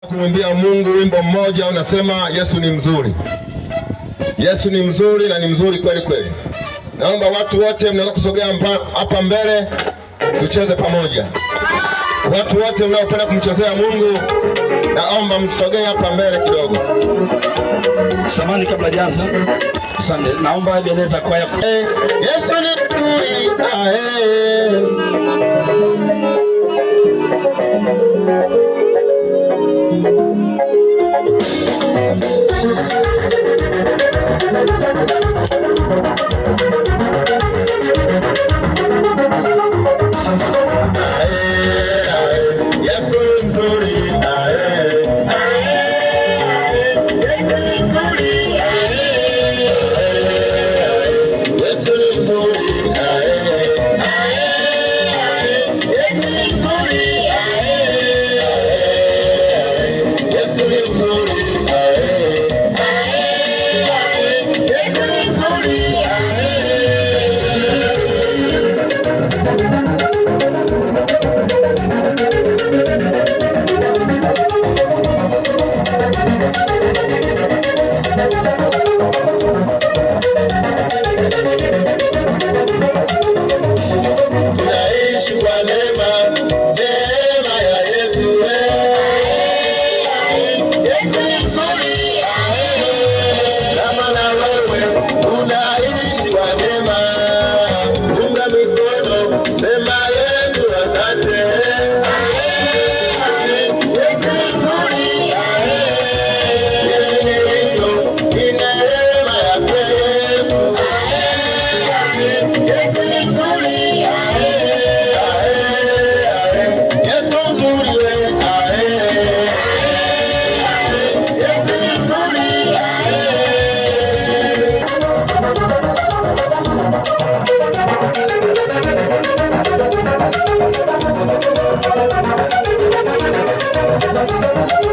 Kumwimbia Mungu wimbo mmoja unasema Yesu ni mzuri. Yesu ni mzuri na ni mzuri kweli kweli. Naomba watu wote mnaweza kusogea hapa mbele tucheze pamoja. Watu wote mnaopenda kumchezea Mungu naomba msogee hapa mbele kidogo. Samani kabla jaza. Asante. Naomba Ebeneza kwaya. Yesu ni mzuri. Thank you.